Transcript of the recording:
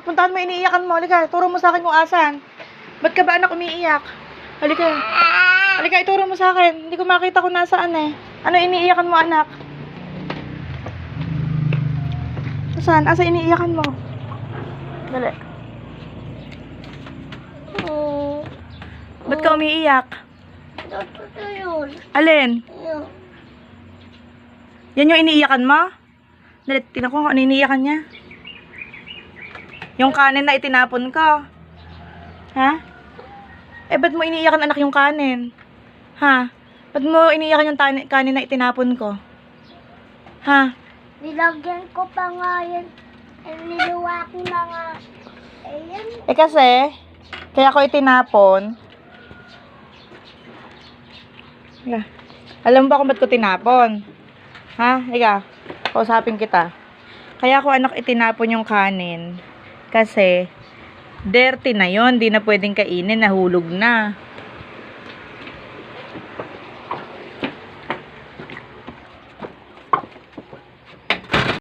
Puntahan mo, iniiyakan mo. Halika, turo mo sa akin kung asan. Ba't ka ba anak umiiyak? Halika. Halika, ituro mo sa akin. Hindi ko makita kung nasaan eh. Ano iniiyakan mo, anak? Saan? Asa iniiyakan mo? Dali. Ba't ka umiiyak? Ito yun. Alin? Yun. Yan yung iniiyakan mo? Dali, tingnan ko kung ano iniiyakan niya. Yung kanin na itinapon ko. Ha? Eh, ba't mo iniiyakan anak yung kanin? Ha? Ba't mo iniiyakan yung kanin na itinapon ko? Ha? Nilagyan ko pa nga yan. Niluwaki na nga. Ayan. Eh kasi, kaya ko itinapon. Higa. Alam mo ba kung ba't ko tinapon? Ha? Higa. Kausapin kita. Kaya ko anak itinapon yung kanin. Kasi, dirty na yon, di na pwedeng kainin, nahulog na.